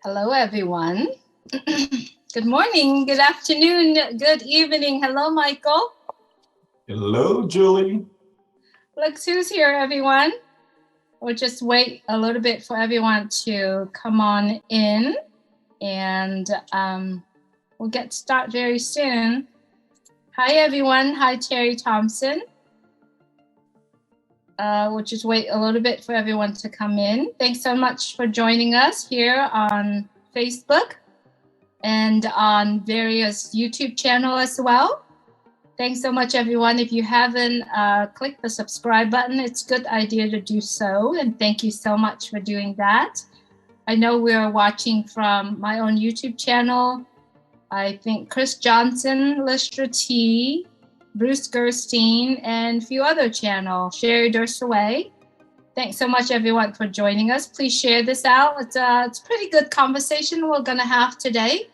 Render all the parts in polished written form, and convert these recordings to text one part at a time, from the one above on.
Hello, everyone. Good morning, good afternoon, good evening. Hello, Michael. Hello, Julie. Look who's here, everyone. We'll just wait a little bit for everyone to come on in, and we'll get started very soon. Hi, everyone. Hi, Terry Thompson. We'll just wait a little bit for everyone to come in. Thanks so much for joining us here on Facebook and on various YouTube channels as well. Thanks so much, everyone. If you haven't clicked the subscribe button, it's a good idea to do so. And thank you so much for doing that. I know we're watching from my own YouTube channel. I think Chris Johnson, Listra T, Bruce Gerstein, and a few other channels. Sherry Durstaway. Thanks so much, everyone, for joining us. Please share this out. It's a pretty good conversation we're going to have today.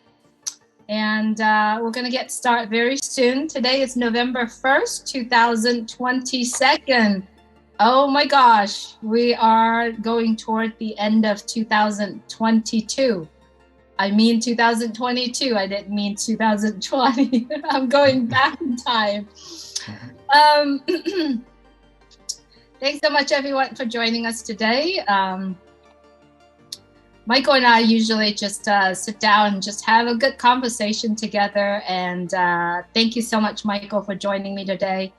And we're going to get started very soon. Today is November 1st, 2022. Oh my gosh, we are going toward the end of 2022. I mean 2022, I didn't mean 2020. I'm going back in time. Thanks so much, everyone, for joining us today. Michael and I usually just sit down and just have a good conversation together. And thank you so much, Michael, for joining me today.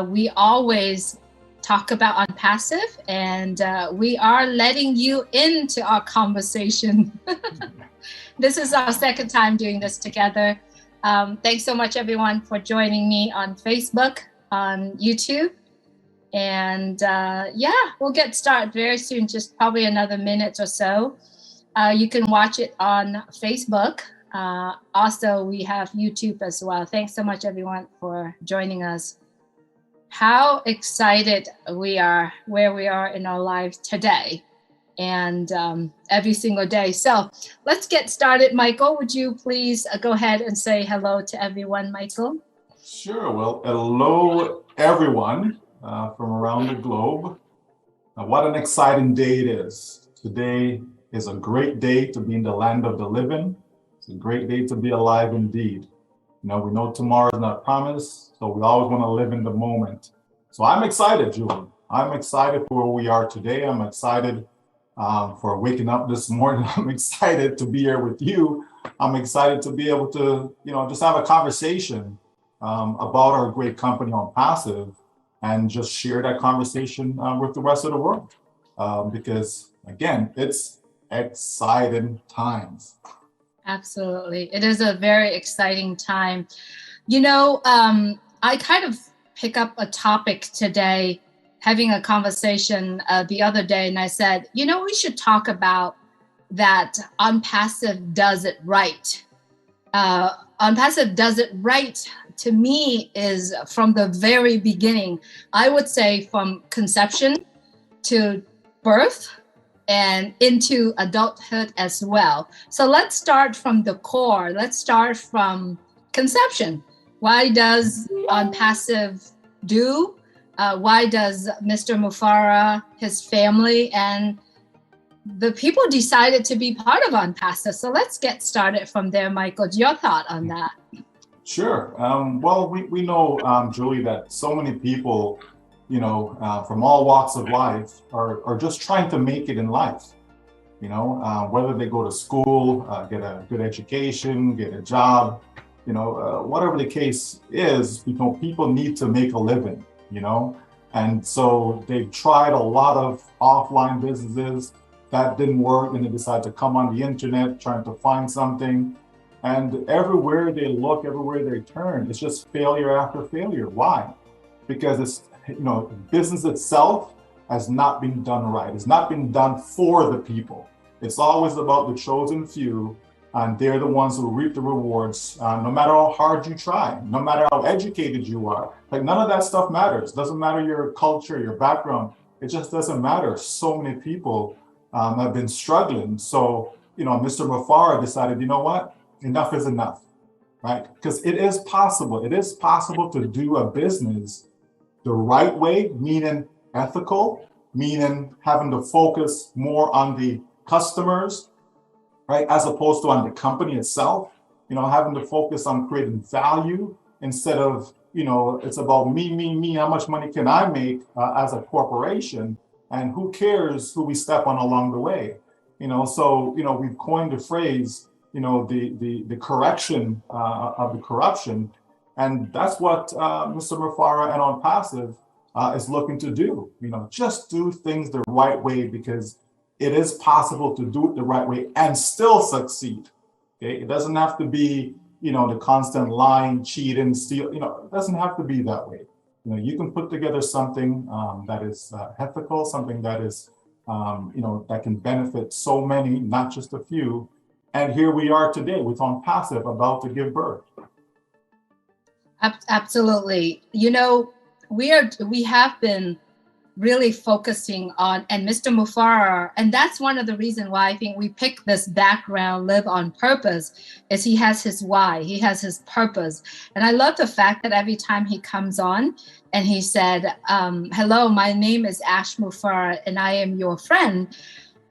We always talk about Unpassive, and we are letting you into our conversation. This is our second time doing this together. Thanks so much, everyone, for joining me on Facebook, on YouTube. And yeah, we'll get started very soon, just probably another minute or so. You can watch it on Facebook. Also, we have YouTube as well. Thanks so much, everyone, for joining us. How excited we are where we are in our lives today and every single day. So let's get started. Michael, would you please go ahead and say hello to everyone, Michael? Sure. Well, hello, everyone from around the globe. What an exciting day it is. Today is a great day to be in the land of the living. It's a great day to be alive indeed. You know, we know tomorrow is not promised, so we always want to live in the moment. So I'm excited, Julie. I'm excited for where we are today. I'm excited for waking up this morning. I'm excited to be here with you. I'm excited to be able to, just have a conversation about our great company Unpassive and just share that conversation with the rest of the world. Because again, it's exciting times. Absolutely. It is a very exciting time. I kind of pick up a topic today, having a conversation the other day, and I said, we should talk about that Unpassive does it right. Unpassive does it right, to me, is from the very beginning. I would say from conception to birth and into adulthood as well. So let's start from the core. Let's start from conception. Why does Unpassive do? Why does Mr. Mufara, his family, and the people decided to be part of Unpassive? So let's get started from there, Michael. Your thought on that? Sure. Well, we know, Julie, that so many people, from all walks of life are just trying to make it in life. Whether they go to school, get a good education, get a job, whatever the case is, people need to make a living, and so they've tried a lot of offline businesses that didn't work, and they decided to come on the internet trying to find something. And everywhere they look, everywhere they turn, it's just failure after failure. Why? Because it's, business itself has not been done right. It's not been done for the people. It's always about the chosen few, and they're the ones who reap the rewards, no matter how hard you try, no matter how educated you are. Like, none of that stuff matters. Doesn't matter your culture, your background. It just doesn't matter. So many people have been struggling. So, Mr. Mufara decided, you know what? Enough is enough, right? Because it is possible. It is possible to do a business the right way, meaning ethical, meaning having to focus more on the customers, right? As opposed to on the company itself, having to focus on creating value instead of, it's about me, how much money can I make as a corporation, and who cares who we step on along the way, so, we've coined the phrase, the correction of the corruption. And that's what Mr. Mufara and On Passive is looking to do, just do things the right way, because it is possible to do it the right way and still succeed. Okay, it doesn't have to be, the constant lying, cheating, steal. It doesn't have to be that way. You can put together something that is ethical, something that is, that can benefit so many, not just a few. And here we are today with On Passive about to give birth. Absolutely. We have been really focusing on, and Mr. Mufara, and that's one of the reasons why I think we picked this background, Live on Purpose, is he has his why, he has his purpose. And I love the fact that every time he comes on and he said, hello, my name is Ash Mufara and I am your friend.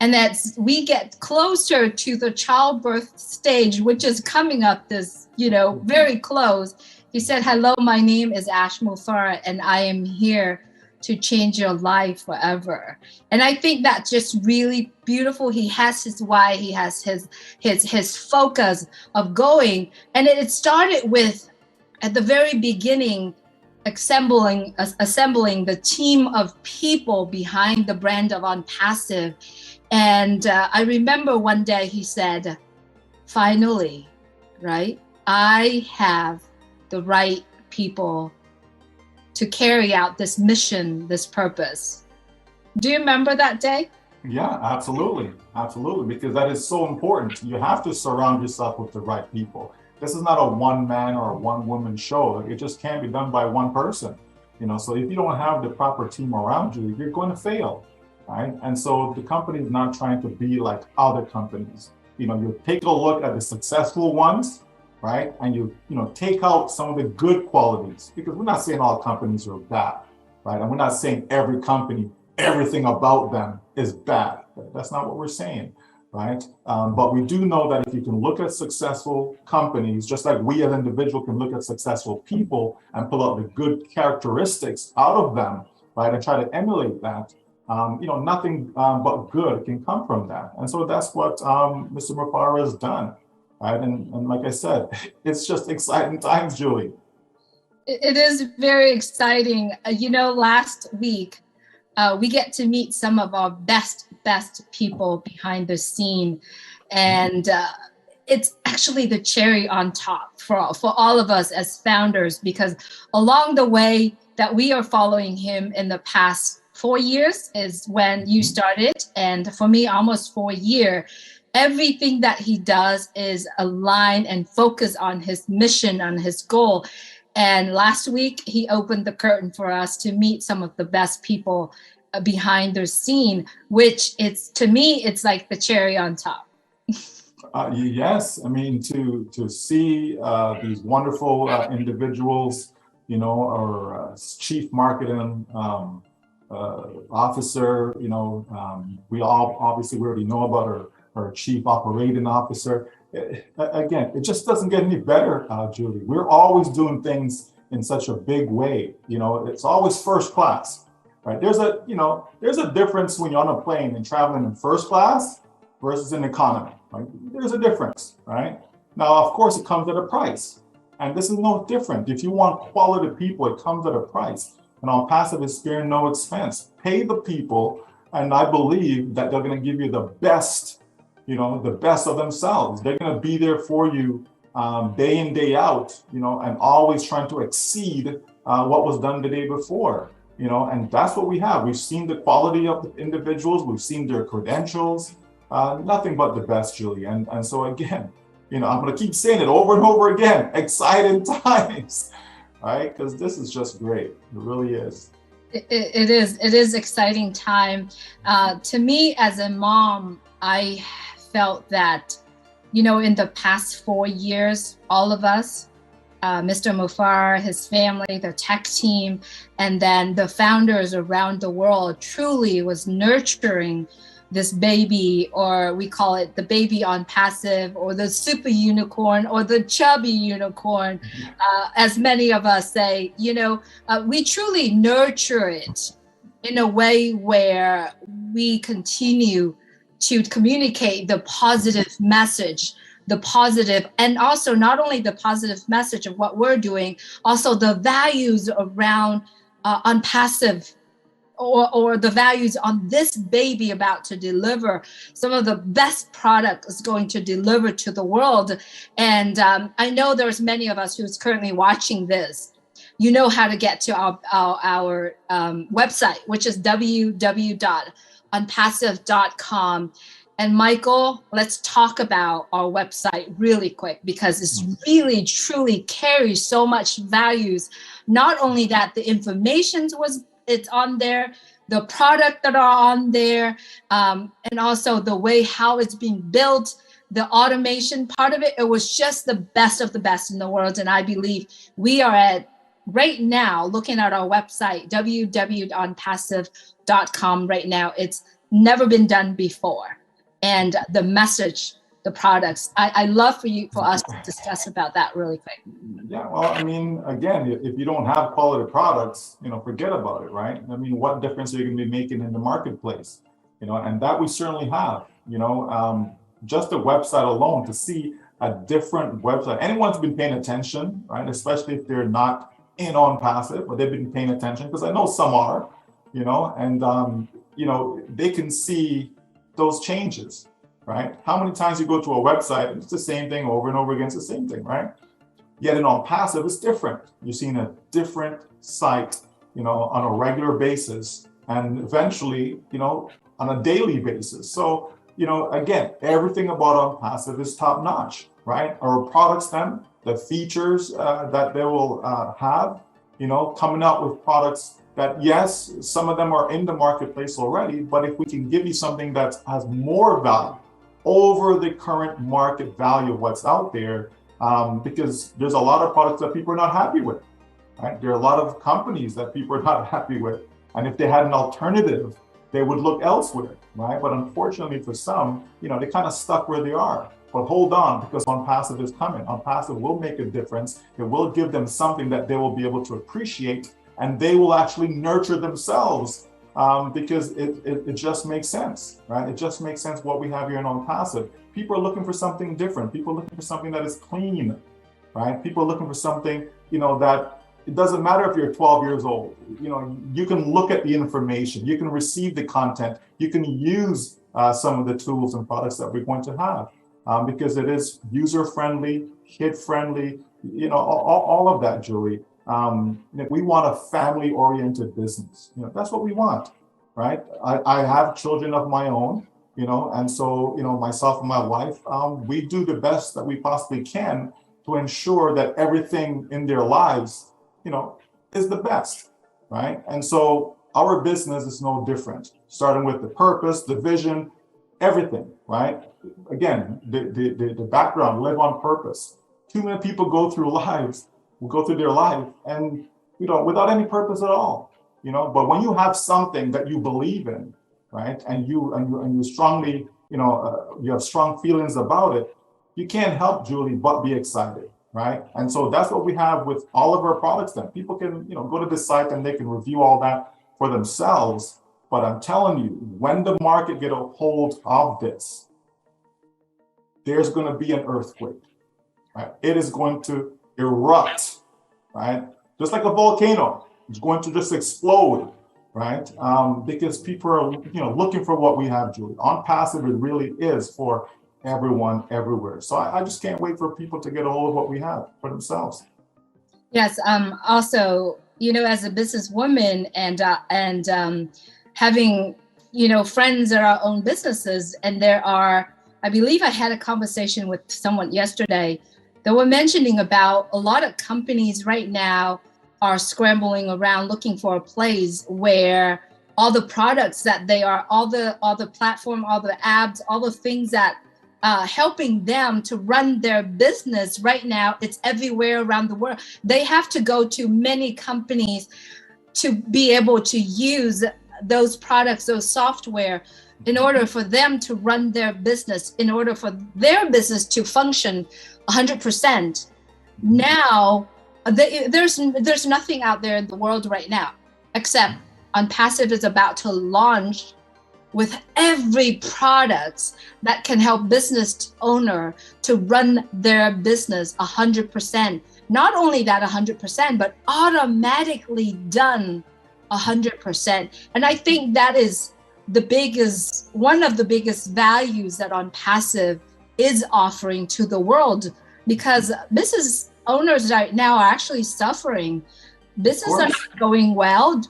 And that's, we get closer to the childbirth stage, which is coming up this, very close. He said, hello, my name is Ash Mufara and I am here to change your life forever. And I think that's just really beautiful. He has his why, he has his focus of going. And it started with, at the very beginning, assembling the team of people behind the brand of On Passive. And I remember one day he said, finally, right, I have the right people to carry out this mission, this purpose. Do you remember that day? Yeah, absolutely. Absolutely. Because that is so important. You have to surround yourself with the right people. This is not a one man or a one woman show. It just can't be done by one person. So if you don't have the proper team around you, you're going to fail. Right. And so the company is not trying to be like other companies. You take a look at the successful ones, right? And you take out some of the good qualities, because we're not saying all companies are bad, right? And we're not saying every company, everything about them is bad. That's not what we're saying, right? But we do know that if you can look at successful companies, just like we as individuals can look at successful people and pull out the good characteristics out of them, right? And try to emulate that, nothing but good can come from that. And so that's what Mr. Mufara has done. Right. And like I said, it's just exciting times, Julie. It is very exciting. Last week, we get to meet some of our best people behind the scene. And it's actually the cherry on top for all of us as founders, because along the way that we are following him in the past 4 years is when you started. And for me, almost 4 years. Everything that he does is aligned and focused on his mission, on his goal. And last week, he opened the curtain for us to meet some of the best people behind the scene, which to me, it's like the cherry on top. Yes, I mean, to see these wonderful individuals, our chief marketing officer, we already know about her chief operating officer. Again, it just doesn't get any better, Julie. We're always doing things in such a big way. It's always first class, right? There's a difference when you're on a plane and traveling in first class versus in economy, right? There's a difference, right? Now, of course, it comes at a price. And this is no different. If you want quality people, it comes at a price. And On Passive is sparing no expense. Pay the people, and I believe that they're going to give you the best the best of themselves. They're going to be there for you day in, day out, and always trying to exceed what was done the day before, and that's what we have. We've seen the quality of the individuals. We've seen their credentials, nothing but the best, Julie. And so again, I'm going to keep saying it over and over again, exciting times, right? Because this is just great. It really is. It is exciting time. To me as a mom, I felt that, in the past 4 years, all of us, Mr. Mufara, his family, the tech team, and then the founders around the world truly was nurturing this baby, or we call it the baby on passive, or the super unicorn, or the chubby unicorn, as many of us say, you know, we truly nurture it in a way where we continue to communicate the positive message, the positive, and also not only the positive message of what we're doing, also the values around on passive, or the values on this baby about to deliver some of the best product is going to deliver to the world. And I know there's many of us who's currently watching this. You know how to get to our website, which is www.unpassive.com. And Michael, let's talk about our website really quick, because it's really truly carries so much values. Not only that, the information it's on there, the product that are on there, and also the way how it's being built, the automation part of it. It was just the best of the best in the world. And I believe we are at right now, looking at our website, www.unpassive.com right now, it's never been done before. And the message, the products, I love for us to discuss about that really quick. Yeah, well, I mean, again, if you don't have quality products, you know, forget about it, right? I mean, what difference are you going to be making in the marketplace? You know, and that we certainly have, you know, just the website alone, to see a different website. Anyone's been paying attention, right? Especially if they're not in on passive, but they've been paying attention, because I know some are, you know, and, you know, they can see those changes, right? How many times you go to a website, it's the same thing over and over again, it's the same thing, right? Yet in on passive, it's different. You're seeing a different site, you know, on a regular basis, and eventually, you know, on a daily basis. So, you know, again, everything about on passive is top notch, right? Our products, then, the features that they will have, you know, coming out with products that, yes, some of them are in the marketplace already, but if we can give you something that has more value over the current market value of what's out there, because there's a lot of products that people are not happy with, right? There are a lot of companies that people are not happy with. And if they had an alternative, they would look elsewhere, right? But unfortunately for some, you know, they kind of stuck where they are. But hold on, because on passive is coming. On passive will make a difference. It will give them something that they will be able to appreciate, and they will actually nurture themselves, because it just makes sense, right? It just makes sense what we have here in on passive. People are looking for something different. People are looking for something that is clean, right? People are looking for something, you know, that it doesn't matter if you're 12 years old. You know, you can look at the information, you can receive the content, you can use some of the tools and products that we're going to have, because it is user-friendly, kid-friendly, you know, all of that, Julie. We want a family-oriented business. You know, that's what we want, right? I have children of my own, you know, and so, you know, myself and my wife, we do the best that we possibly can to ensure that everything in their lives, you know, is the best, right? And so our business is no different, starting with the purpose, the vision, everything, right? Again, the background, live on purpose. Too many people go through their life and, you know, without any purpose at all, you know. But when you have something that you believe in, right, and you strongly, you know, you have strong feelings about it, you can't help, Julie, but be excited, right? And so that's what we have with all of our products. Then people can, you know, go to the site and they can review all that for themselves. But I'm telling you, when the market get a hold of this, there's going to be an earthquake, right? It is going to erupt, right? Just like a volcano, it's going to just explode, right? Because people are, you know, looking for what we have, Julie. On passive, it really is for everyone, everywhere. So I just can't wait for people to get a hold of what we have for themselves. Yes. Also, you know, as a businesswoman and having, you know, friends that are own businesses, and there are, I believe I had a conversation with someone yesterday. They were mentioning about a lot of companies right now are scrambling around looking for a place where all the products that they are, all the platform, all the apps, all the things that helping them to run their business right now, it's everywhere around the world. They have to go to many companies to be able to use those products, those software, in order for them to run their business, in order for their business to function 100%. Now, there's nothing out there in the world right now, except OnPassive is about to launch with every product that can help business owner to run their business 100%. Not only that 100%, but automatically done 100%. And I think that is one of the biggest values that OnPassive is offering to the world, because business owners right now are actually suffering. Business are not going well.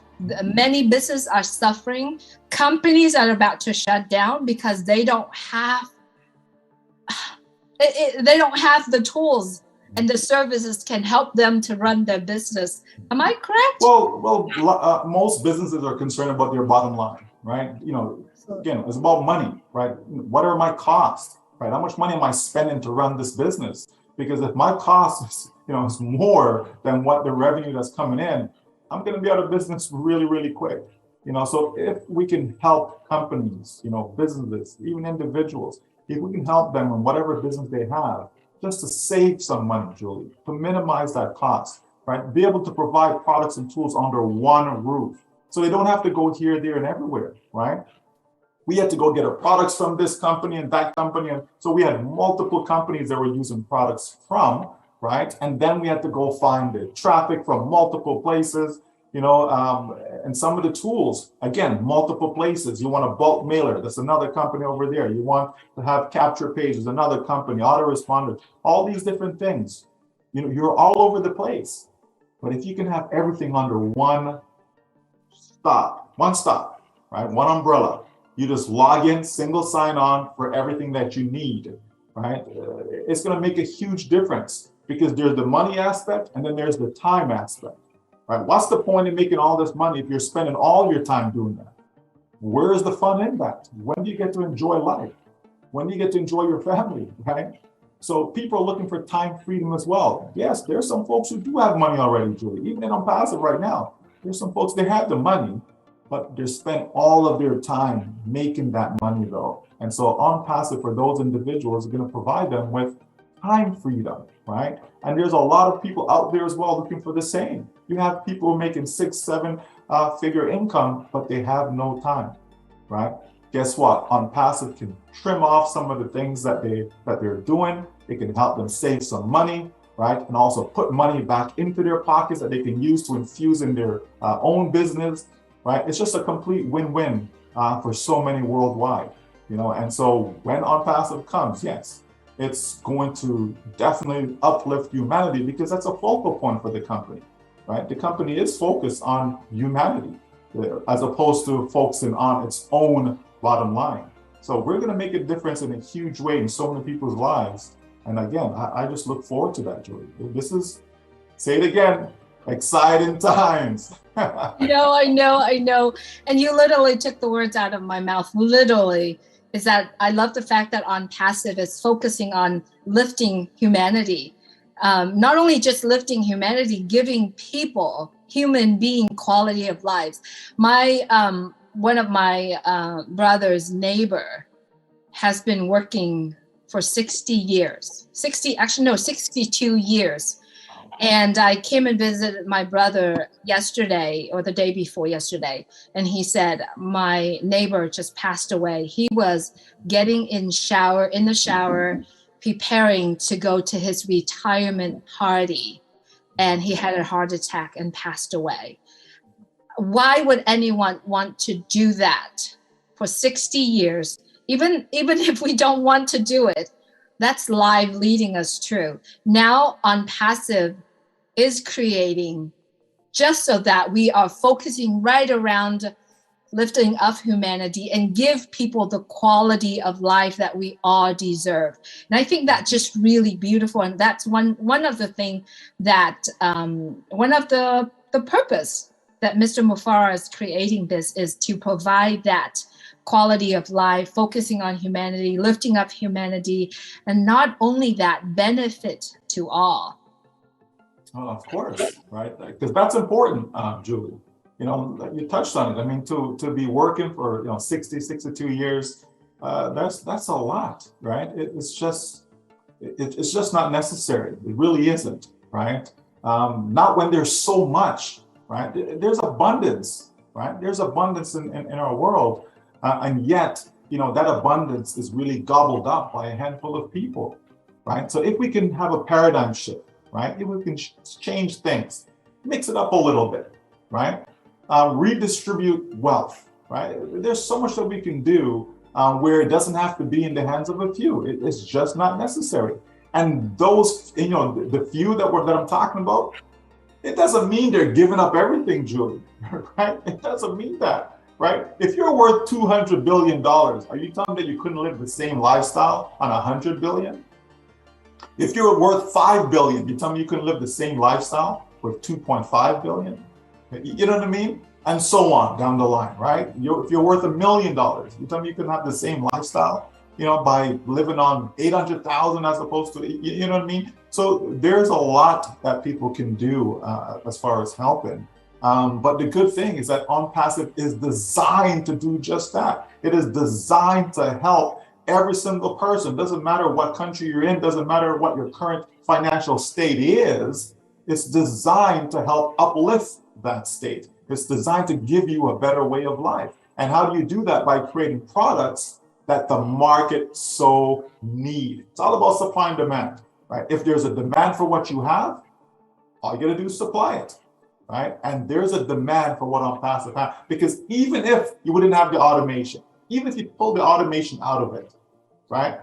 Many businesses are suffering. Companies are about to shut down because they don't have the tools and the services can help them to run their business. Am I correct? Well, most businesses are concerned about their bottom line, right? You know, again, it's about money, right? What are my costs, right? How much money am I spending to run this business? Because if my cost is, is more than what the revenue that's coming in, I'm going to be out of business really, really quick. So if we can help companies, businesses, even individuals, if we can help them in whatever business they have, just to save some money, Julie, to minimize that cost, right? Be able to provide products and tools under one roof. So they don't have to go here, there, and everywhere, right? We had to go get our products from this company and that company. And so we had multiple companies that were using products from, right? And then we had to go find the traffic from multiple places, and some of the tools, again, multiple places. You want a bulk mailer, that's another company over there. You want to have capture pages, another company, autoresponder, all these different things. You're all over the place. But if you can have everything under one stop, right? One umbrella, you just log in, single sign on for everything that you need, right? It's going to make a huge difference, because there's the money aspect and then there's the time aspect, right? What's the point in making all this money if you're spending all your time doing that? Where is the fun in that? When do you get to enjoy life? When do you get to enjoy your family, right? So people are looking for time freedom as well. Yes, there's some folks who do have money already, Julie. Even in OnPassive right now, there's some folks, they have the money, but they spend all of their time making that money though. And so OnPassive, for those individuals, are going to provide them with time freedom, right? And there's a lot of people out there as well looking for the same. You have people making 6-7 figure income, but they have no time, right? Guess what? OnPassive can trim off some of the things that they're doing. It can help them save some money, right? And also put money back into their pockets that they can use to infuse in their own business, right? It's just a complete win-win for so many worldwide, And so when OnPassive comes, yes, it's going to definitely uplift humanity, because that's a focal point for the company, right? The company is focused on humanity as opposed to focusing on its own bottom line. So we're going to make a difference in a huge way in so many people's lives. And again, I just look forward to that, Julie. This is, say it again, exciting times. I know. And you literally took the words out of my mouth, literally. Is that I love the fact that OnPassive is focusing on lifting humanity. Not only just lifting humanity, giving people, human being, quality of lives. One of my brother's neighbor has been working for 60 years, 62 years. And I came and visited my brother yesterday, or the day before yesterday, and he said, my neighbor just passed away. He was getting in the shower, preparing to go to his retirement party, and he had a heart attack and passed away. Why would anyone want to do that for 60 years? Even if we don't want to do it, that's life leading us through. Now OnPassive is creating just so that we are focusing right around lifting up humanity and give people the quality of life that we all deserve. And I think that's just really beautiful. And that's one of the things that, one of the purpose that Mr. Mufara is creating this is to provide that quality of life, focusing on humanity, lifting up humanity, and not only that, benefit to all. Of course, right? Because that's important, Julie. You touched on it. I mean, to be working for 60, 62 years, that's a lot, right? It's just not necessary. It really isn't, right? Not when there's so much, right? There's abundance, right? There's abundance in our world, and yet that abundance is really gobbled up by a handful of people, right? So if we can have a paradigm shift, right? If we can change things, mix it up a little bit, right? Redistribute wealth, right? There's so much that we can do where it doesn't have to be in the hands of a few. It's just not necessary. And those, the few that I'm talking about, it doesn't mean they're giving up everything, Julie, right? It doesn't mean that, right? If you're worth $200 billion, are you telling me that you couldn't live the same lifestyle on 100 billion? If you're worth 5 billion, you tell me you couldn't live the same lifestyle with 2.5 billion? You know what I mean? And so on down the line, right? If you're worth $1 million, you tell me you couldn't have the same lifestyle, by living on 800,000 as opposed to, you know what I mean? So there's a lot that people can do as far as helping. But the good thing is that OnPassive is designed to do just that. It is designed to help every single person. Doesn't matter what country you're in, doesn't matter what your current financial state is. It's designed to help uplift that state. It's designed to give you a better way of life. And how do you do that? By creating products that the market so need. It's all about supply and demand, right? If there's a demand for what you have, all you gotta do is supply it, right? And there's a demand for what OnPassive has, because even if you wouldn't have the automation, even if you pull the automation out of it, right?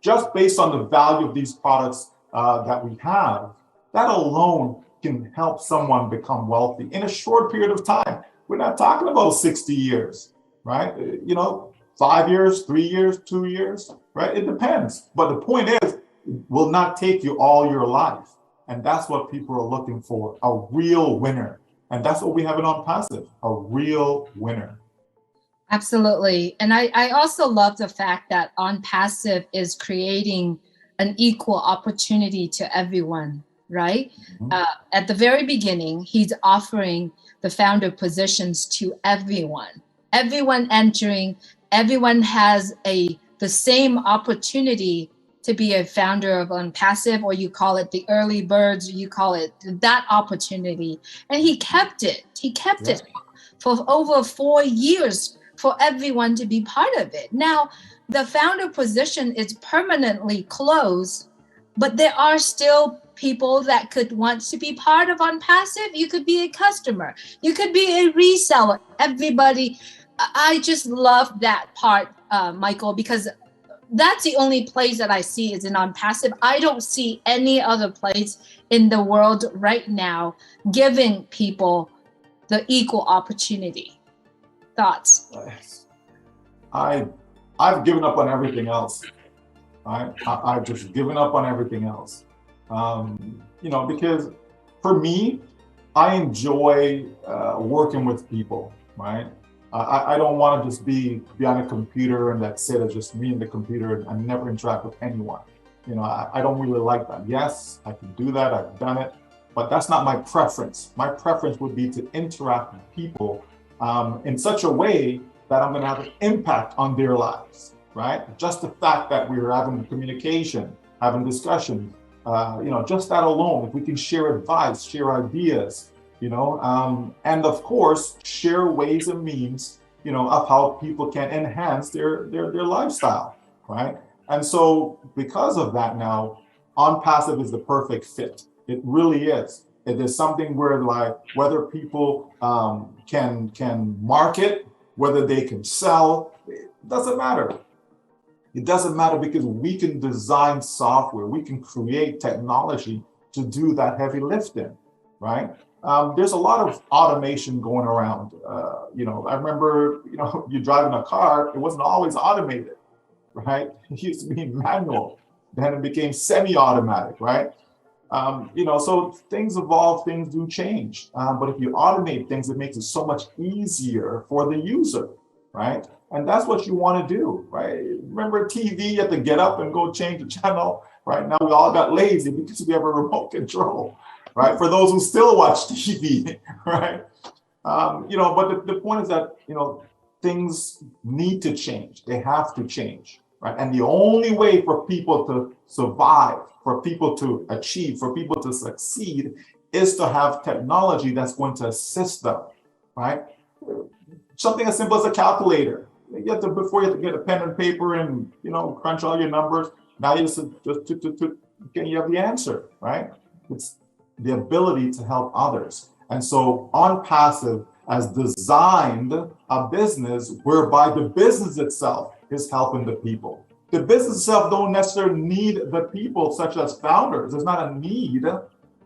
Just based on the value of these products that we have, that alone can help someone become wealthy in a short period of time. We're not talking about 60 years, right? 5 years, 3 years, 2 years, right? It depends. But the point is, it will not take you all your life. And that's what people are looking for, a real winner. And that's what we have in OnPassive, a real winner. Absolutely. And I also love the fact that OnPassive is creating an equal opportunity to everyone, right? Mm-hmm. At the very beginning, he's offering the founder positions to everyone. Everyone entering, everyone has the same opportunity to be a founder of OnPassive, or you call it the early birds, or you call it that opportunity. And he kept it. He kept it for over 4 years for everyone to be part of it. Now, the founder position is permanently closed, but there are still people that could want to be part of OnPassive. You could be a customer. You could be a reseller. Everybody, I just love that part, Michael, because that's the only place that I see is in OnPassive. I don't see any other place in the world right now giving people the equal opportunity. Thoughts? I've given up on everything else. I've just given up on everything else. Because for me, I enjoy working with people, right? I don't want to just be on a computer and that's it. It's just me and the computer and never interact with anyone. I don't really like that. Yes, I can do that. I've done it, but that's not my preference. My preference would be to interact with people in such a way that I'm going to have an impact on their lives, right? Just the fact that we're having communication, having discussion, just that alone, if we can share advice, share ideas, and of course, share ways and means, of how people can enhance their lifestyle, right? And so because of that now, OnPassive is the perfect fit. It really is. It is something where whether people can market, whether they can sell, it doesn't matter. It doesn't matter because we can design software, we can create technology to do that heavy lifting, right? There's a lot of automation going around. I remember, you driving a car, it wasn't always automated, right? It used to be manual, then it became semi-automatic, right? So things evolve, things do change. But if you automate things, it makes it so much easier for the user, right? And that's what you want to do, right? Remember TV, you have to get up and go change the channel, right? Now we all got lazy because we have a remote control, right? For those who still watch TV, right? But the point is that, things need to change. They have to change, right? And the only way for people to survive, for people to achieve, for people to succeed is to have technology that's going to assist them, right? Something as simple as a calculator. Before you have to get a pen and paper and, crunch all your numbers. Now you just you have the answer, right? It's the ability to help others. And so on Passive has designed a business whereby the business itself is helping the people. The business itself don't necessarily need the people, such as founders. There's not a need,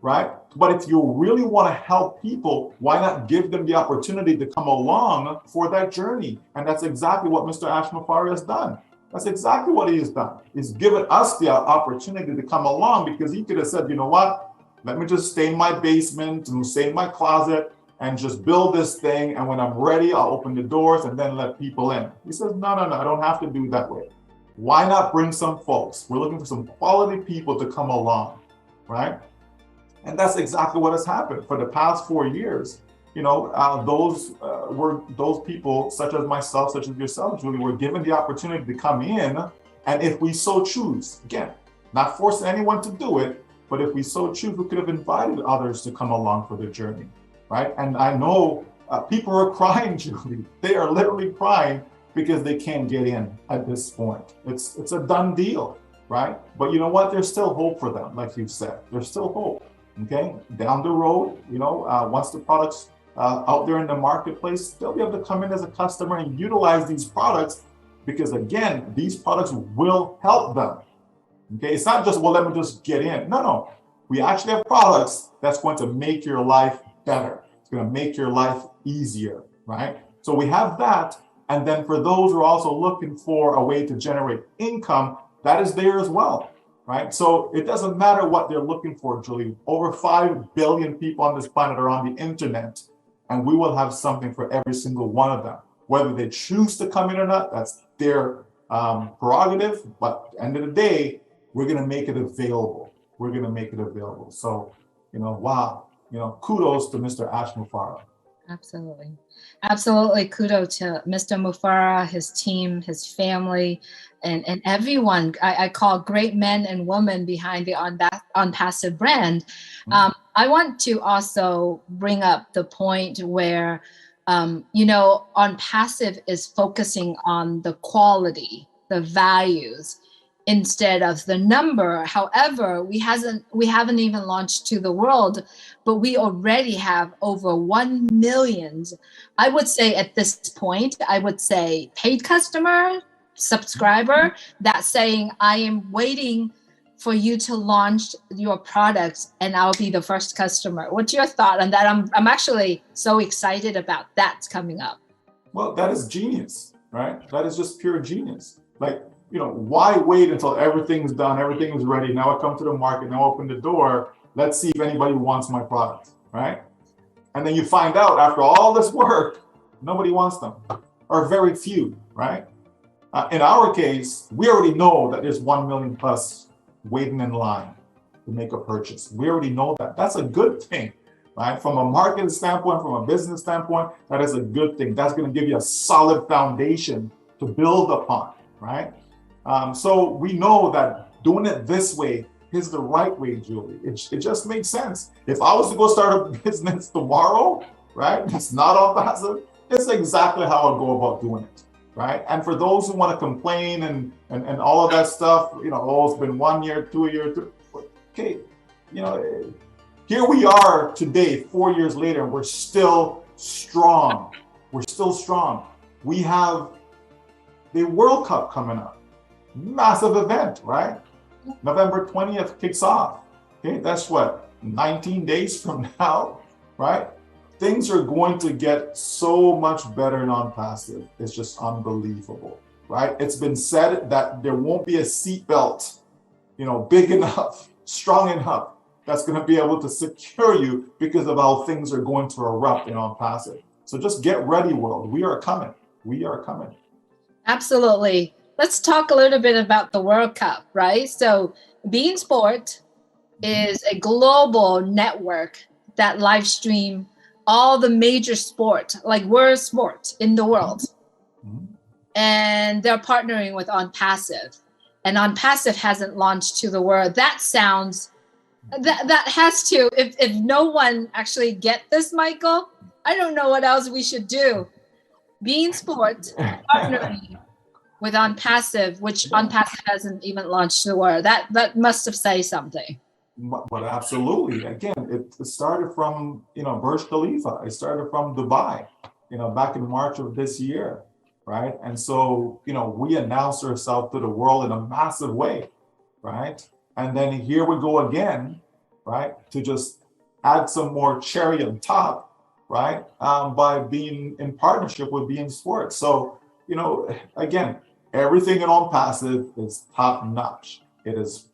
right? But if you really want to help people, why not give them the opportunity to come along for that journey? And that's exactly what Mr. Ash Mufari has done. That's exactly what he has done. He's given us the opportunity to come along, because he could have said, you know what, let me just stay in my basement and stay in my closet and just build this thing. And when I'm ready, I'll open the doors and then let people in. He says, no, I don't have to do it that way. Why not bring some folks? We're looking for some quality people to come along, right? And that's exactly what has happened for the past 4 years. Those people, such as myself, such as yourself, Julie, were given the opportunity to come in. And if we so choose, again, not forcing anyone to do it, but if we so choose, we could have invited others to come along for the journey, right? And I know people are crying, Julie. They are literally crying because they can't get in at this point. It's a done deal, right? But you know what? There's still hope for them, like you said. There's still hope, okay? Down the road, once the product's out there in the marketplace, they'll be able to come in as a customer and utilize these products, because again, these products will help them. Okay, it's not just, well, let me just get in. No, we actually have products that's going to make your life better. It's going to make your life easier, right? So we have that. And then for those who are also looking for a way to generate income, that is there as well, right? So it doesn't matter what they're looking for, Julie. Over 5 billion people on this planet are on the internet, and we will have something for every single one of them. Whether they choose to come in or not, that's their prerogative. But at the end of the day, we're going to make it available. We're going to make it available. So, wow, kudos to Mr. Ash Mufara. Absolutely. Absolutely. Kudos to Mr. Mufara, his team, his family, and everyone. I call great men and women behind the On Passive brand. I want to also bring up the point where, On Passive is focusing on the quality, the values, instead of the number. However, we haven't even launched to the world, but we already have over 1 million. I would say at this point, paid customer, subscriber, that's saying, I am waiting for you to launch your products and I'll be the first customer. What's your thought on that? I'm actually so excited about that coming up. Well, that is genius, right? That is just pure genius. Like, why wait until everything's done, everything's ready, now I come to the market, now open the door, let's see if anybody wants my product, right? And then you find out after all this work, nobody wants them, or very few, right? In our case, we already know that there's 1 million plus waiting in line to make a purchase. We already know that. That's a good thing, right? From a marketing standpoint, from a business standpoint, that is a good thing. That's going to give you a solid foundation to build upon, right? So we know that doing it this way is the right way, Julie. It just makes sense. If I was to go start a business tomorrow, right, it's not On Passive, it's exactly how I'd go about doing it, right? And for those who want to complain and all of that stuff, it's been 1 year, 2 years, okay, here we are today, 4 years later, and we're still strong. We're still strong. We have the World Cup coming up. Massive event, right? November 20th kicks off. Okay, that's what, 19 days from now, right? Things are going to get so much better in On Passive. It's just unbelievable, right? It's been said that there won't be a seatbelt, big enough, strong enough, that's going to be able to secure you because of how things are going to erupt in On Passive. So just get ready, world. We are coming. We are coming. Absolutely. Let's talk a little bit about the World Cup, right? So Bein Sport is a global network that live stream all the major sport, like world sport in the world. And they're partnering with OnPassive. And OnPassive hasn't launched to the world. That sounds, that has to, if no one actually get this, Micheal, I don't know what else we should do. Bein Sport partnering with OnPassive, which OnPassive hasn't even launched to the world. That must have said something. But absolutely, again, it started from, Burj Khalifa. It started from Dubai, back in March of this year, right? And so, we announced ourselves to the world in a massive way, right? And then here we go again, right? To just add some more cherry on top, right? By being in partnership with Bein Sport. So, again, everything in OnPassive is top notch. It is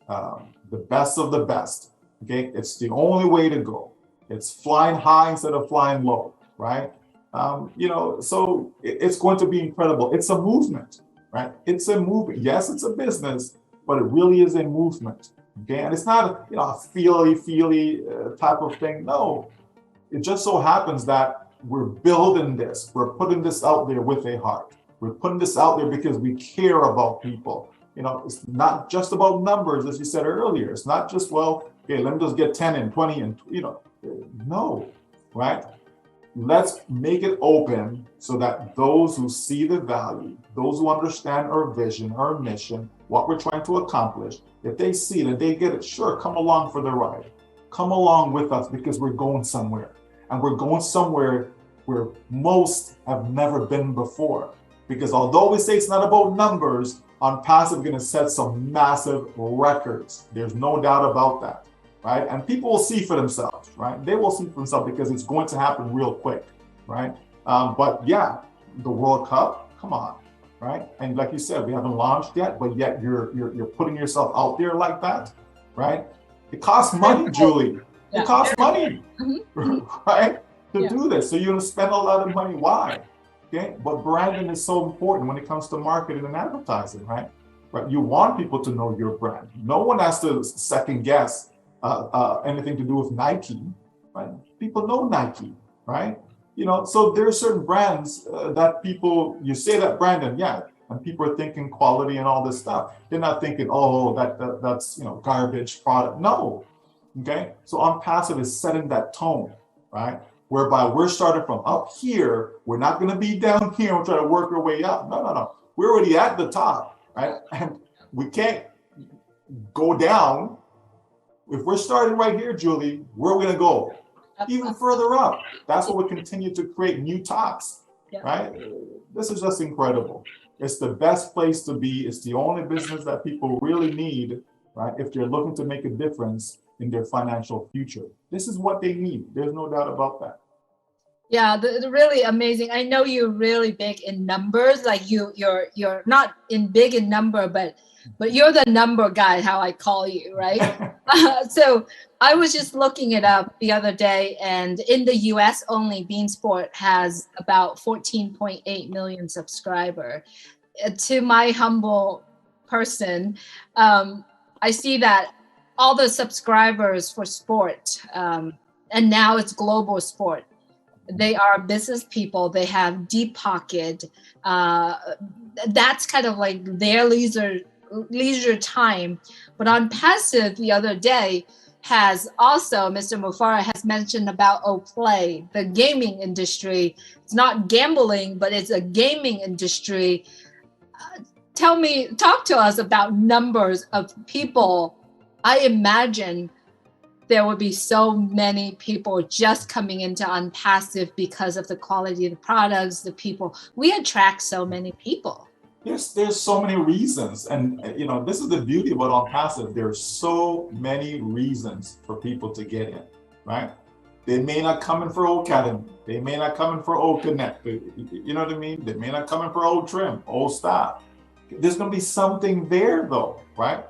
the best of the best. Okay, it's the only way to go. It's flying high instead of flying low, right? So it's going to be incredible. It's a movement, right? It's a movement. Yes, it's a business, but it really is a movement. Okay, and it's not a feely type of thing. No, it just so happens that we're building this. We're putting this out there with a heart. We're putting this out there because we care about people. It's not just about numbers, as you said earlier. It's not just, well, okay, let me just get 10 and 20 and, no, right? Let's make it open so that those who see the value, those who understand our vision, our mission, what we're trying to accomplish, if they see it and they get it, sure, come along for the ride. Come along with us because we're going somewhere. And we're going somewhere where most have never been before. Because although we say it's not about numbers, OnPassive going to set some massive records. There's no doubt about that, right? And people will see for themselves, right? They will see for themselves because it's going to happen real quick, right? But yeah, the World Cup, come on, right? And like you said, we haven't launched yet, but yet you're putting yourself out there like that, right? It costs money, Julie. It costs money, right? To do this. So you're going to spend a lot of money. Why? Okay, but branding is so important when it comes to marketing and advertising, right? Right. You want people to know your brand. No one has to second guess anything to do with Nike, right? People know Nike, right? So there are certain brands that people, you say that brand and people are thinking quality and all this stuff. They're not thinking, oh, that's garbage product. No, okay. So OnPassive is setting that tone, right? Whereby we're starting from up here, we're not going to be down here and try to work our way up. No. We're already at the top, right? And we can't go down. If we're starting right here, Julie, where are we going to go? Even further up. That's what we continue to create new tops, right? This is just incredible. It's the best place to be. It's the only business that people really need, right? If they're looking to make a difference in their financial future. This is what they need. There's no doubt about that. Yeah, the really amazing. I know you're really big in numbers. Like you're not big in number, but you're the number guy, how I call you, right? So I was just looking it up the other day, and in the US only, Bein Sport has about 14.8 million subscribers. To my humble person, I see that all the subscribers for sport, and now it's global sport. They are business people. They have deep pocket. That's kind of like their leisure time. But OnPassive the other day has also, Mr. Mufara has mentioned about Play, the gaming industry. It's not gambling, but it's a gaming industry. Talk to us about numbers of people. I imagine there would be so many people just coming into OnPassive because of the quality of the products, the people. We attract so many people. There's so many reasons. And this is the beauty about OnPassive. There's so many reasons for people to get in, right? They may not come in for Old Academy. They may not come in for Old Connect. You know what I mean? They may not come in for Old Trim, Old Style. There's going to be something there though, right?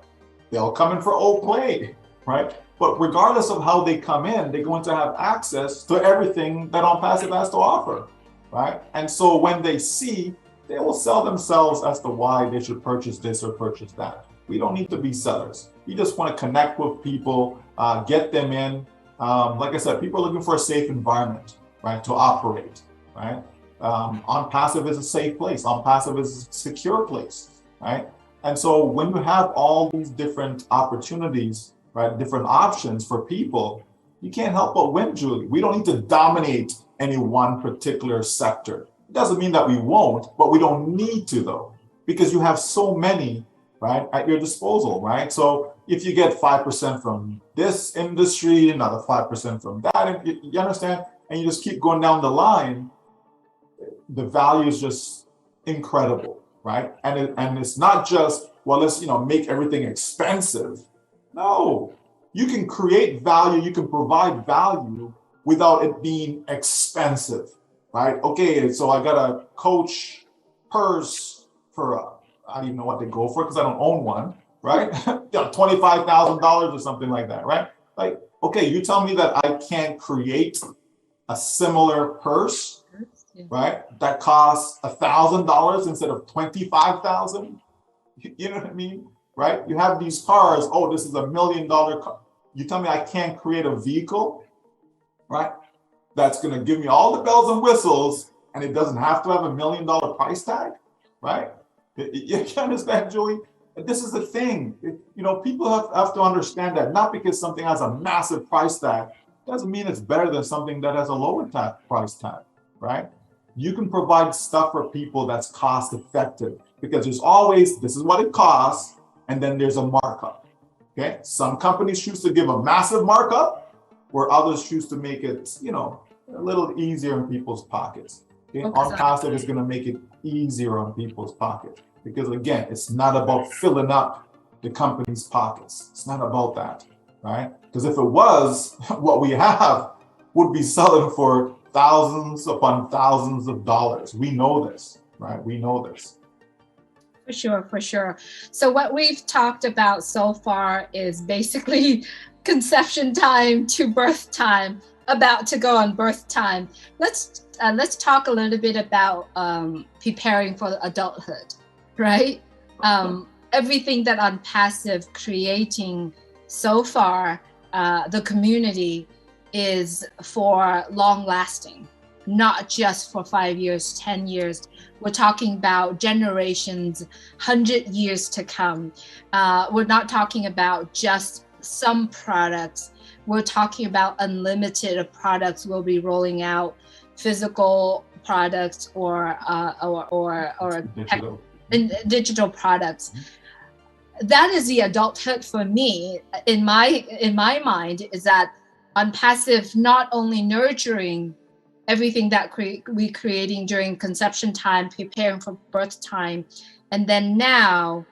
They'll come in for Old Play, right? But regardless of how they come in, they're going to have access to everything that OnPassive has to offer, right? And so when they see, they will sell themselves as to why they should purchase this or purchase that. We don't need to be sellers. You just want to connect with people, get them in. Like I said, people are looking for a safe environment, right, to operate, right? On passive is a safe place. On passive is a secure place, right? And so when you have all these different opportunities, right, different options for people, you can't help but win, Julie. We don't need to dominate any one particular sector. It doesn't mean that we won't, but we don't need to though, because you have so many, right, at your disposal, right? So if you get 5% from this industry, another 5% from that, you understand? And you just keep going down the line, the value is just incredible, right? And it's not just, well, let's, make everything expensive. No, you can create value, you can provide value without it being expensive, right? Okay, so I got a Coach purse for, I don't even know what they go for because I don't own one, right? $25,000 or something like that, right? Like, okay, you tell me that I can't create a similar purse, right? That costs $1,000 instead of $25,000. You know what I mean, right? You have these cars. Oh, this is $1 million car. You tell me I can't create a vehicle, right? That's going to give me all the bells and whistles, and it doesn't have to have $1 million price tag, right? You understand, Julie? This is the thing. People have to understand that not because something has a massive price tag doesn't mean it's better than something that has a lower price tag, right? You can provide stuff for people that's cost effective because there's always, this is what it costs, and then there's a markup, okay? Some companies choose to give a massive markup where others choose to make it, a little easier in people's pockets. Okay? On passive is gonna make it easier on people's pockets because again, it's not about filling up the company's pockets. It's not about that, right? Because if it was, what we have would be selling for thousands upon thousands of dollars. We know this, right? We know this. For sure, for sure. So what we've talked about so far is basically conception time to birth time, about to go on birth time. Let's talk a little bit about preparing for adulthood, right? Everything that on passive creating so far, the community is for long lasting, not just for 5 years, 10 years. We're talking about generations, 100 years to come. We're not talking about just some products. We're talking about unlimited products we'll be rolling out, physical products or digital products. That is the adulthood for me. In my mind, is that on passive, not only nurturing everything that we creating during conception time, preparing for birth time, and then now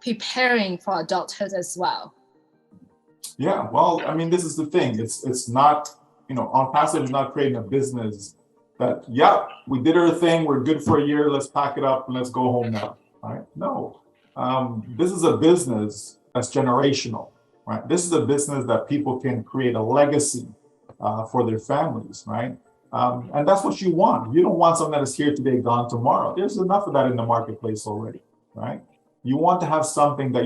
preparing for adulthood as well. Yeah, well, I mean, this is the thing. It's not, on passive is not creating a business that, yeah, we did our thing, we're good for a year, let's pack it up and let's go home now, right? No, this is a business that's generational, right? This is a business that people can create a legacy for their families, right? And that's what you want. You don't want something that is here today, gone tomorrow. There's enough of that in the marketplace already, right? You want to have something that,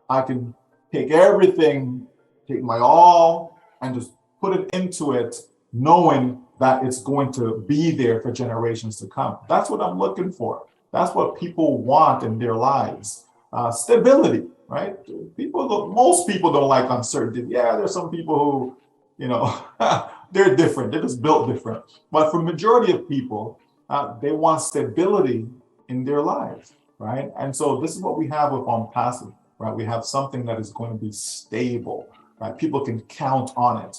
I can take everything, take my all, and just put it into it, knowing that it's going to be there for generations to come. That's what I'm looking for. That's what people want in their lives. Stability, right? Most people don't like uncertainty. Yeah, there's some people who, they're different. They're just built different. But for majority of people, they want stability in their lives, right? And so this is what we have with on passive, right? We have something that is going to be stable, right? People can count on it.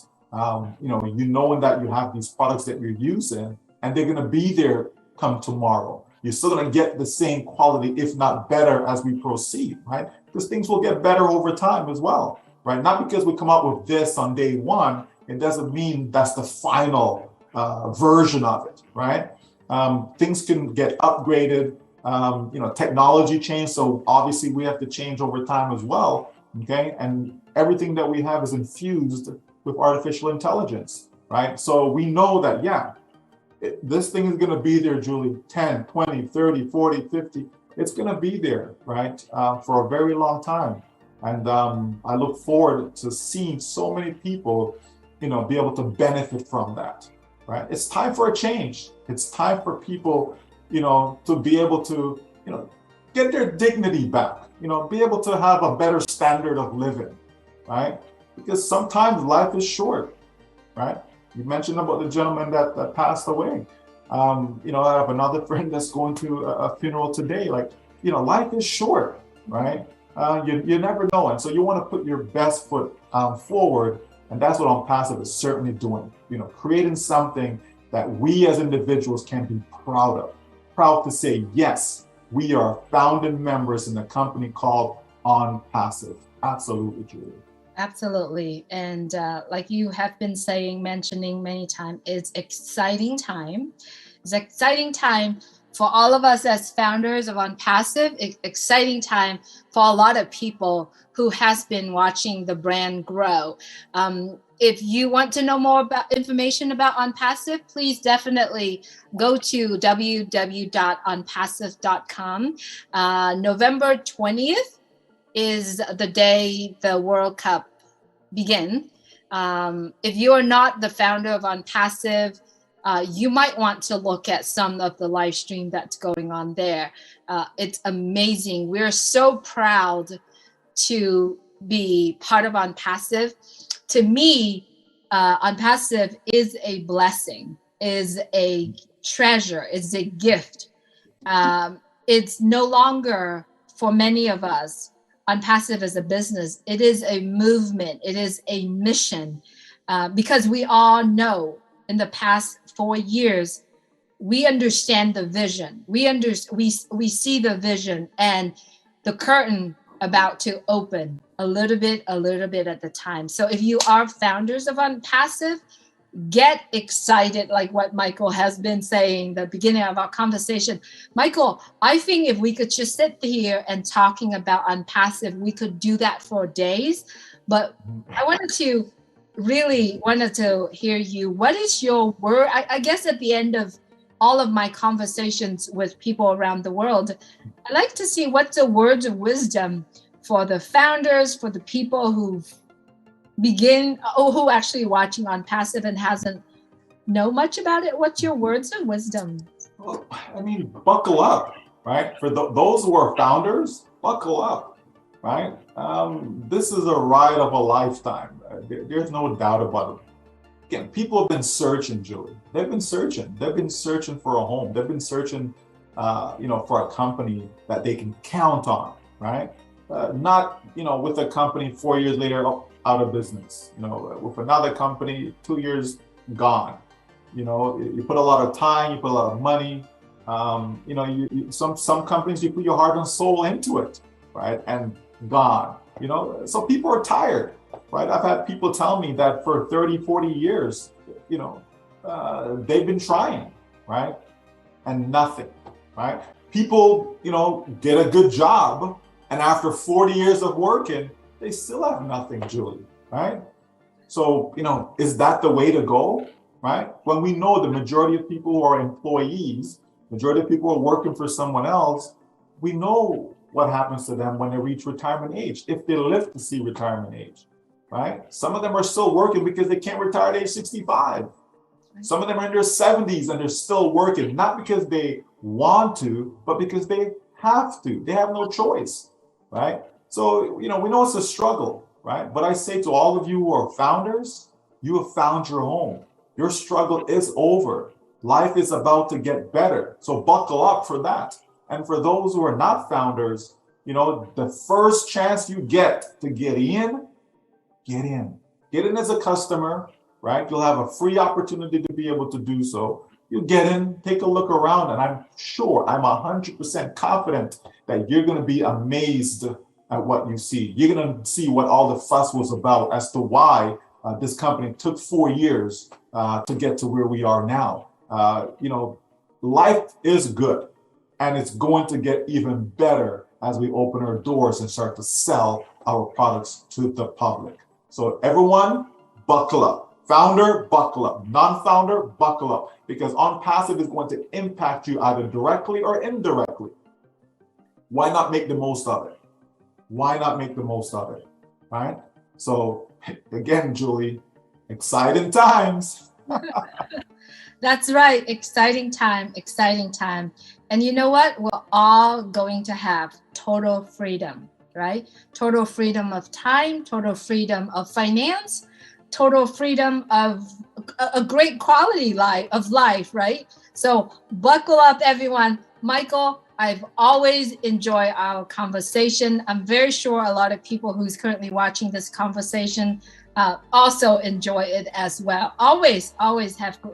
Knowing that you have these products that you're using and they're going to be there come tomorrow. You're still going to get the same quality, if not better, as we proceed, right? Because things will get better over time as well, right? Not because we come up with this on day one, it doesn't mean that's the final version of it, right? Things can get upgraded, technology change. So obviously we have to change over time as well, okay? And everything that we have is infused with artificial intelligence, right? So we know that, yeah, this thing is gonna be there, Julie, 10, 20, 30, 40, 50. It's gonna be there, right? For a very long time. And I look forward to seeing so many people, be able to benefit from that, right? It's time for a change. It's time for people, to be able to, get their dignity back, be able to have a better standard of living, right? Because sometimes life is short, right? You mentioned about the gentleman that passed away. I have another friend that's going to a funeral today. Like, life is short, right? You never know. And so you want to put your best foot forward. And that's what On Passive is certainly doing, creating something that we as individuals can be proud of. Proud to say, yes, we are founding members in a company called On Passive. Absolutely, Julie. Absolutely. And like you have been mentioning many times, it's exciting time. It's exciting time for all of us as founders of On Passive. Exciting time for a lot of people who has been watching the brand grow. If you want to know more about information about On Passive, please definitely go to www.onpassive.com. November 20th is the day the World Cup begin. If you are not the founder of On Passive, you might want to look at some of the live stream that's going on there. It's amazing. We're so proud to be part of On Passive. To me, On Passive is a blessing, is a treasure, is a gift. It's no longer, for many of us, On Passive as a business. It is a movement. It is a mission, because we all know in the past 4 years, we understand the vision. We see the vision and the curtain about to open a little bit at the time. So if you are founders of On Passive, get excited, like what Micheal has been saying the beginning of our conversation. Micheal, I think if we could just sit here and talking about On Passive, we could do that for days. But I wanted to hear you. What is your word? I guess at the end of all of my conversations with people around the world, I like to see what's the words of wisdom for the founders, for the people who actually watching On Passive and hasn't know much about it. What's your words of wisdom? Well, buckle up, right? For those who are founders, buckle up, right? This is a ride of a lifetime. There's no doubt about it. Again, people have been searching, Julie. They've been searching. They've been searching for a home. They've been searching, for a company that they can count on, right? Not, with a company 4 years later, out of business, with another company, 2 years gone. You put a lot of time, you put a lot of money. Some companies, you put your heart and soul into it, right? And gone, so people are tired, right? I've had people tell me that for 30, 40 years, they've been trying, right? And nothing, right? People, get a good job, and after 40 years of working, they still have nothing, Julie, right? So, is that the way to go, right? When we know the majority of people who are employees, majority of people who are working for someone else, we know what happens to them when they reach retirement age, if they live to see retirement age, right? Some of them are still working because they can't retire at age 65. Some of them are in their 70s and they're still working, not because they want to, but because they have to. They have no choice, right? So, we know it's a struggle, right? But I say to all of you who are founders, you have found your home. Your struggle is over. Life is about to get better. So buckle up for that. And for those who are not founders, the first chance you get to get in. Get in as a customer, right? You'll have a free opportunity to be able to do so. You get in, take a look around, and I'm 100% confident that you're going to be amazed at what you see. You're going to see what all the fuss was about as to why this company took 4 years to get to where we are now. Life is good, and it's going to get even better as we open our doors and start to sell our products to the public. So everyone, buckle up. Founder, buckle up. Non-founder, buckle up. Because On Passive is going to impact you either directly or indirectly. Why not make the most of it? Why not make the most of it, right? So again, Julie, exciting times. That's right. Exciting time, exciting time. And you know what? We're all going to have total freedom, right? Total freedom of time, total freedom of finance, total freedom of a great quality of life, right? So buckle up, everyone. Micheal, I've always enjoyed our conversation. I'm very sure a lot of people who's currently watching this conversation also enjoy it as well. Always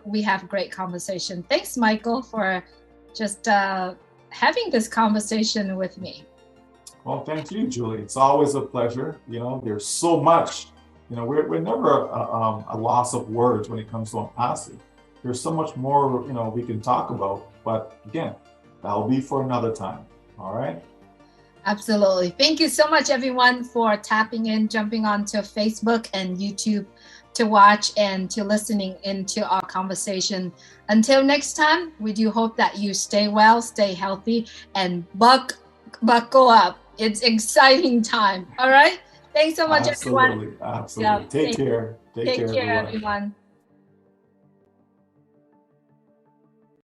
we have great conversation. Thanks, Micheal, for just having this conversation with me. Well, thank you, Julie. It's always a pleasure. You know, there's so much. You know, we're never a loss of words when it comes to Ampasi. There's so much more, you know, we can talk about. But again, that'll be for another time. All right. Absolutely. Thank you so much, everyone, for tapping in, jumping onto Facebook and YouTube to watch and to listening into our conversation. Until next time, we do hope that you stay well, stay healthy, and buckle up. It's exciting time. All right. Thanks so much, everyone. Absolutely. Take care. Take care, everyone.